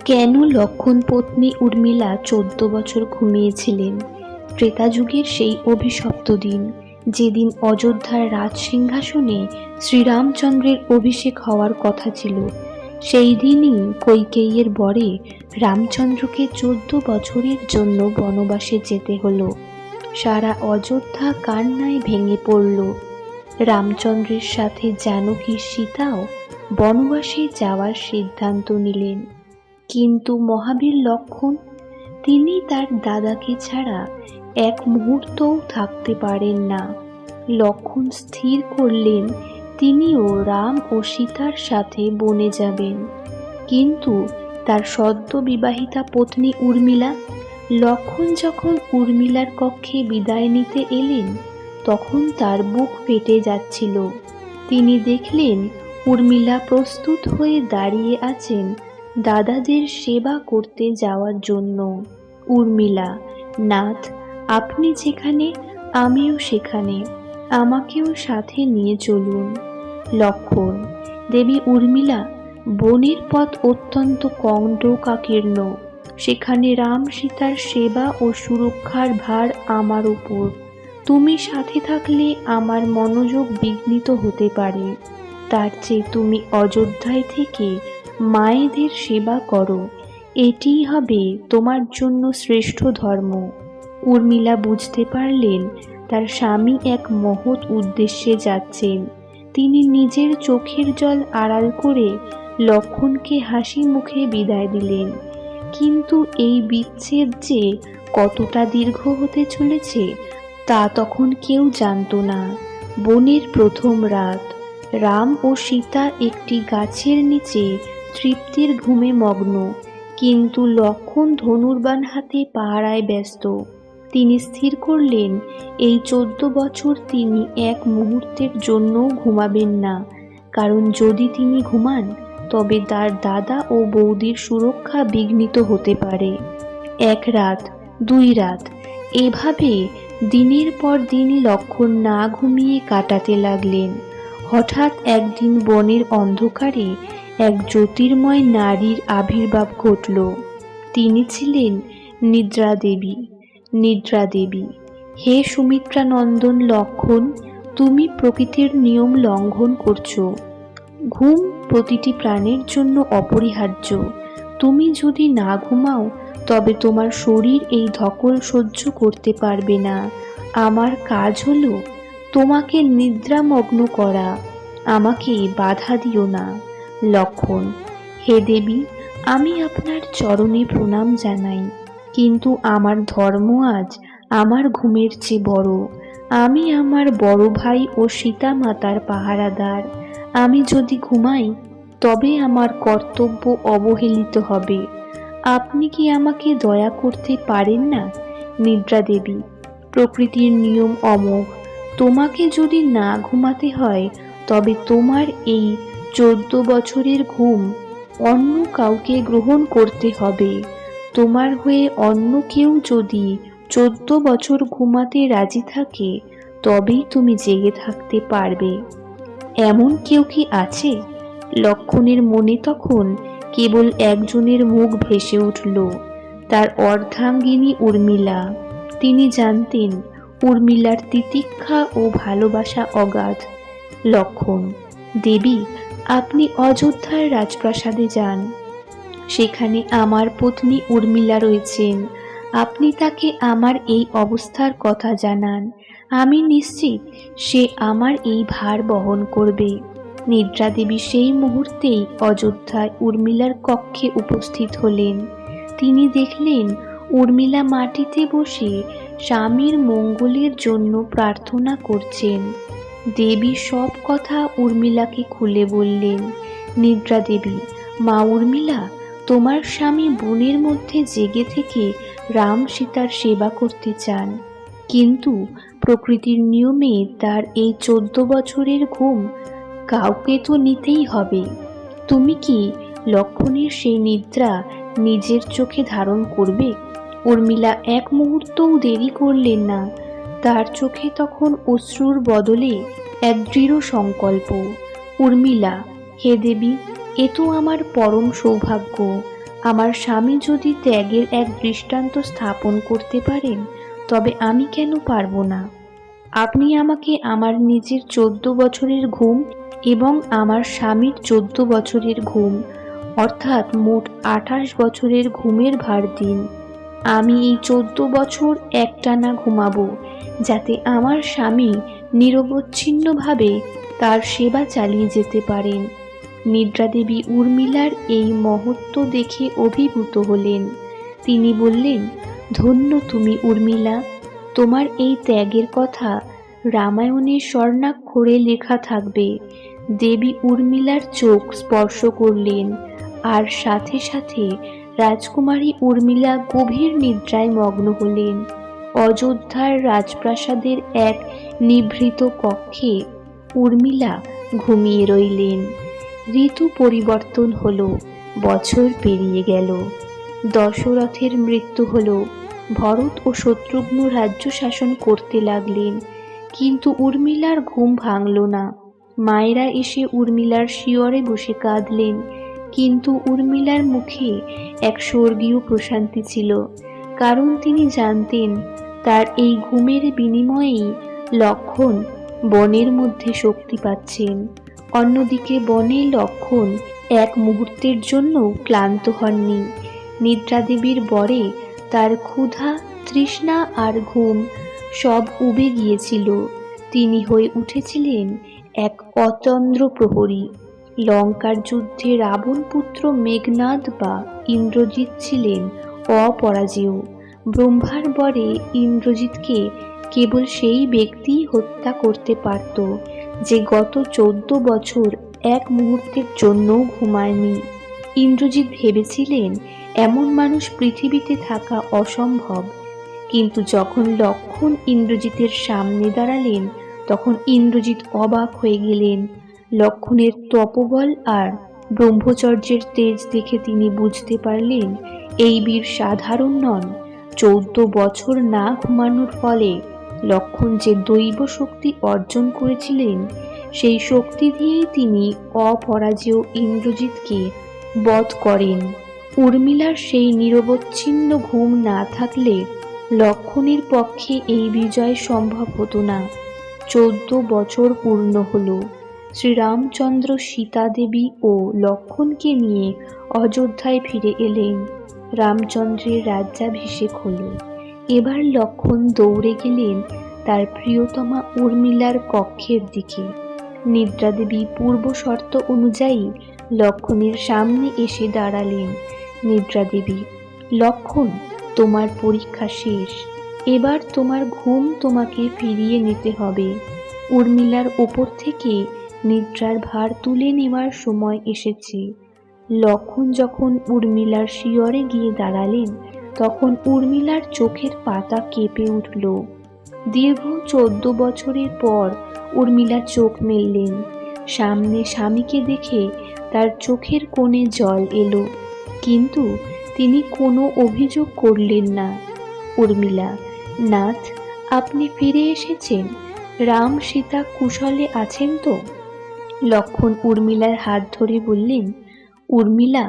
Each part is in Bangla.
কেন লক্ষ্মণ পত্নী উর্মিলা 14 বছর ঘুমিয়েছিলেন? ত্রেতা যুগের সেই অভিশপ্ত দিন, যেদিন অযোধ্যার রাজসিংহাসনে শ্রীরামচন্দ্রের অভিষেক হওয়ার কথা ছিল, সেই দিনই কইকেয়ীর বরে রামচন্দ্রকে 14 বছরের জন্য বনবাসে যেতে হলো। সারা অযোধ্যা কান্নায় ভেঙে পড়ল। রামচন্দ্রের সাথে জানকী সীতাও বনবাসে যাওয়ার সিদ্ধান্ত নিলেন। কিন্তু মহাবীর লক্ষ্মণ, তিনি তার দাদাকে ছাড়া এক মুহূর্তও থাকতে পারেন না। লক্ষ্মণ স্থির করলেন তিনিও রাম ও সীতার সাথে বনে যাবেন। কিন্তু তার সদ্য বিবাহিতা পত্নী উর্মিলা, লক্ষ্মণ যখন উর্মিলার কক্ষে বিদায় নিতে এলেন, তখন তার বুক ফেটে যাচ্ছিল। তিনি দেখলেন উর্মিলা প্রস্তুত হয়ে দাঁড়িয়ে আছেন দাদাদের সেবা করতে যাওয়ার জন্য। উর্মিলা: নাথ, আপনি যেখানে আমিও সেখানে, আমাকেও সাথে নিয়ে চলুন। লক্ষ্মণ: দেবী উর্মিলা, বনের পথ অত্যন্ত কণ্টকাকীর্ণ, সেখানে রাম সীতার সেবা ও সুরক্ষার ভার আমার উপর। তুমি সাথে থাকলে আমার মনোযোগ বিঘ্নিত হতে পারে। তার চেয়ে তুমি অযোধ্যায় থেকে মায়েদের সেবা করো, এটিই হবে তোমার জন্য শ্রেষ্ঠ ধর্ম। উর্মিলা বুঝতে পারলেন তার স্বামী এক মহৎ উদ্দেশ্যে যাচ্ছেন। তিনি নিজের চোখের জল আড়াল করে লক্ষ্মণকে হাসি মুখে বিদায় দিলেন। কিন্তু এই বিচ্ছেদ যে কতটা দীর্ঘ হতে চলেছে তা তখন কেউ জানত না। বনের প্রথম রাত, রাম ও সীতা একটি গাছের নিচে তৃপ্তির ঘুমে মগ্ন, কিন্তু লক্ষ্মণ ধনুর্বাণ হাতে পাহারায় ব্যস্ত। তিনি স্থির করলেন এই 14 বছর তিনি এক মুহূর্তের জন্যও ঘুমাবেন না, কারণ যদি তিনি ঘুমান তবে তার দাদা ও বৌদির সুরক্ষা বিঘ্নিত হতে পারে। 1 রাত, 2 রাত, এভাবে দিনের পর দিন লক্ষ্মণ না ঘুমিয়ে কাটাতে লাগলেন। হঠাৎ একদিন বনের অন্ধকারে এক জ্যোতির্ময় নারীর আবির্ভাব ঘটল। তিনি ছিলেন নিদ্রা দেবী। নিদ্রা দেবী: হে সুমিত্রা নন্দন লক্ষ্মণ, তুমি প্রকৃতির নিয়ম লঙ্ঘন করছো। ঘুম প্রতিটি প্রাণের জন্য অপরিহার্য। তুমি যদি না ঘুমাও তবে তোমার শরীর এই ধকল সহ্য করতে পারবে না। আমার কাজ হলো তোমাকে নিদ্রামগ্ন করা, আমাকে বাধা দিও না। লক্ষ্মণ: হে দেবী, আমি আপনার চরণে প্রণাম জানাই, কিন্তু আমার ধর্ম আজ আমার ঘুমের চেয়ে বড়। আমি আমার বড় ভাই ও সীতা মাতার পাহারাদার। আমি যদি ঘুমাই তবে আমার কর্তব্য অবহেলিত হবে। আপনি কি আমাকে দয়া করতে পারেন না? নিদ্রা দেবী: প্রকৃতির নিয়ম অমোঘ। তোমাকে যদি না ঘুমাতে হয় তবে তোমার এই 14 বছরের ঘুম অন্য কাউকে গ্রহণ করতে হবে। তোমার হয়ে অন্য কেউ যদি 14 বছর ঘুমাতে রাজি থাকে তবেই তুমি জেগে থাকতে পারবে। এমন কেউ কি আছে? লক্ষ্মণের মনে তখন কেবল একজনের মুখ ভেসে উঠল, তার অর্ধাঙ্গিনী উর্মিলা। তিনি জানতেন উর্মিলার তিতিক্ষা ও ভালোবাসা অগাধ। লক্ষ্মণ: দেবী, আপনি অযোধ্যার রাজপ্রাসাদে যান, সেখানে আমার পত্নী উর্মিলা রয়েছেন। আপনি তাকে আমার এই অবস্থার কথা জানান। আমি নিশ্চিত সে আমার এই ভার বহন করবে। নিদ্রা দেবী সেই মুহূর্তেই অযোধ্যায় উর্মিলার কক্ষে উপস্থিত হলেন। তিনি দেখলেন উর্মিলা মাটিতে বসে স্বামীর মঙ্গলের জন্য প্রার্থনা করছেন। দেবী সব কথা উর্মিলাকে খুলে বললেন। নিদ্রা দেবী: মা উর্মিলা, তোমার স্বামী বনের মধ্যে জেগে থেকে রাম সীতার সেবা করতে চান, কিন্তু প্রকৃতির নিয়মে তার এই 14 বছরের ঘুম কাউকে তো নিতেই হবে। তুমি কি লক্ষ্মণের সেই নিদ্রা নিজের চোখে ধারণ করবে? উর্মিলা এক মুহূর্তও দেরি করলেন না। তার চোখে তখন অশ্রুর বদলে এক দৃঢ় সংকল্প। উর্মিলা: হে দেবী, এ তো আমার পরম সৌভাগ্য। আমার স্বামী যদি ত্যাগের এক দৃষ্টান্ত স্থাপন করতে পারেন, তবে আমি কেন পারবো না? আপনি আমাকে আমার নিজের 14 বছরের ঘুম এবং আমার স্বামীর 14 বছরের ঘুম, অর্থাৎ মোট 28 বছরের ঘুমের ভার দিন। আমি এই 14 বছর একটানা ঘুমাবো, যাতে আমার স্বামী নিরবচ্ছিন্নভাবে তার সেবা চালিয়ে যেতে পারেন। নিদ্রা দেবী উর্মিলার এই মহত্ব দেখে অভিভূত হলেন। তিনি বললেন, ধন্য তুমি উর্মিলা, তোমার এই ত্যাগের কথা রামায়ণের স্বর্ণাক্ষরে লেখা থাকবে। দেবী উর্মিলার চোখ স্পর্শ করলেন, আর সাথে সাথে রাজকুমারী উর্মিলা গভীর নিদ্রায় মগ্ন হলেন। অযোধ্যার রাজপ্রাসাদের এক নিভৃত কক্ষে উর্মিলা ঘুমিয়ে রইলেন। ঋতু পরিবর্তন হলো, বছর পেরিয়ে গেল। দশরথের মৃত্যু হলো, ভরত ও শত্রুঘ্ন রাজ্য শাসন করতে লাগলেন। কিন্তু উর্মিলার ঘুম ভাঙল না। মায়েরা এসে উর্মিলার শিয়রে বসে কাঁদলেন, কিন্তু উর্মিলার মুখে এক স্বর্গীয় প্রশান্তি ছিল, কারণ তিনি জানতেন তার এই ঘুমের বিনিময়েই লক্ষণ বনের মধ্যে শক্তি পাচ্ছেন। অন্যদিকে বনে লক্ষণ এক মুহূর্তের জন্য ক্লান্ত হননি। নিদ্রাদেবীর বরে তার ক্ষুধা, তৃষ্ণা আর ঘুম সব উবে গিয়েছিল। তিনি হয়ে উঠেছিলেন এক অতন্দ্র প্রহরী। লঙ্কার যুদ্ধে রাবণ পুত্র মেঘনাদ বা ইন্দ্রজিৎ ছিলেন অপরাজেয়। ব্রহ্মার বরে ইন্দ্রজিৎকে কেবল সেই ব্যক্তিই হত্যা করতে পারত যে গত 14 বছর এক মুহূর্তের জন্যও ঘুমায়নি। ইন্দ্রজিৎ ভেবেছিলেন এমন মানুষ পৃথিবীতে থাকা অসম্ভব, কিন্তু যখন লক্ষণ ইন্দ্রজিতের সামনে দাঁড়ালেন, তখন ইন্দ্রজিৎ অবাক হয়ে গেলেন। লক্ষণের তপবল আর ব্রহ্মচর্যের তেজ দেখে তিনি বুঝতে পারলেন এই বীর সাধারণ নন। 14 বছর না ঘুমানোর ফলে লক্ষণ যে দৈব শক্তি অর্জন করেছিলেন, সেই শক্তি দিয়েই তিনি অপরাজেয় ইন্দ্রজিৎকে বধ করেন। উর্মিলার সেই নিরবচ্ছিন্ন ঘুম না থাকলে লক্ষণের পক্ষে এই বিজয় সম্ভব হতো না। 14 বছর পূর্ণ হলো। শ্রীরামচন্দ্র সীতা দেবী ও লক্ষণকে নিয়ে অযোধ্যায় ফিরে এলেন। রামচন্দ্রের রাজ্যাভিষেক হলো। এবার লক্ষণ দৌড়ে গেলেন তার প্রিয়তমা উর্মিলার কক্ষের দিকে। নিদ্রা দেবী পূর্ব শর্ত অনুযায়ী লক্ষণের সামনে এসে দাঁড়ালেন। নিদ্রা দেবী, লক্ষণ, তোমার পরীক্ষা শেষ। এবার তোমার ঘুম তোমাকে ফিরিয়ে নিতে হবে। উর্মিলার ওপর থেকে নিদ্রার ভার তুলে নেওয়ার সময় এসেছে। লক্ষণ যখন উর্মিলার শিয়রে গিয়ে দাঁড়ালেন, তখন উর্মিলার চোখের পাতা কেঁপে উঠল। দীর্ঘ 14 বছরের পর উর্মিলা চোখ মেললেন। সামনে স্বামীকে দেখে তার চোখের কোণে জল এলো, কিন্তু তিনি কোনো অভিযোগ করলেন না। উর্মিলা, নাথ, আপনি ফিরে এসেছেন? রাম সীতা কুশলে আছেন তো? লক্ষণ উর্মিলার হাত ধরে বললেন, উর্মিলা,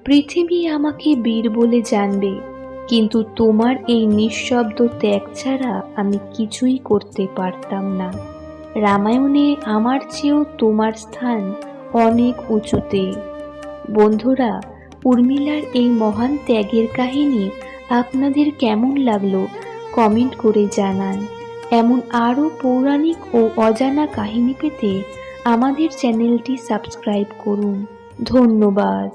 পৃথিবী আমাকে বীর বলে জানবে, কিন্তু তোমার এই নিঃশব্দ ত্যাগ ছাড়া আমি কিছুই করতে পারতাম না। রামায়ণে আমার চেয়েও তোমার স্থান অনেক উঁচুতে। বন্ধুরা, উর্মিলার এই মহান ত্যাগের কাহিনী আপনাদের কেমন লাগলো কমেন্ট করে জানান। এমন আরও পৌরাণিক ও অজানা কাহিনী পেতে আমাদের চ্যানেলটি সাবস্ক্রাইব করুন। ধন্যবাদ।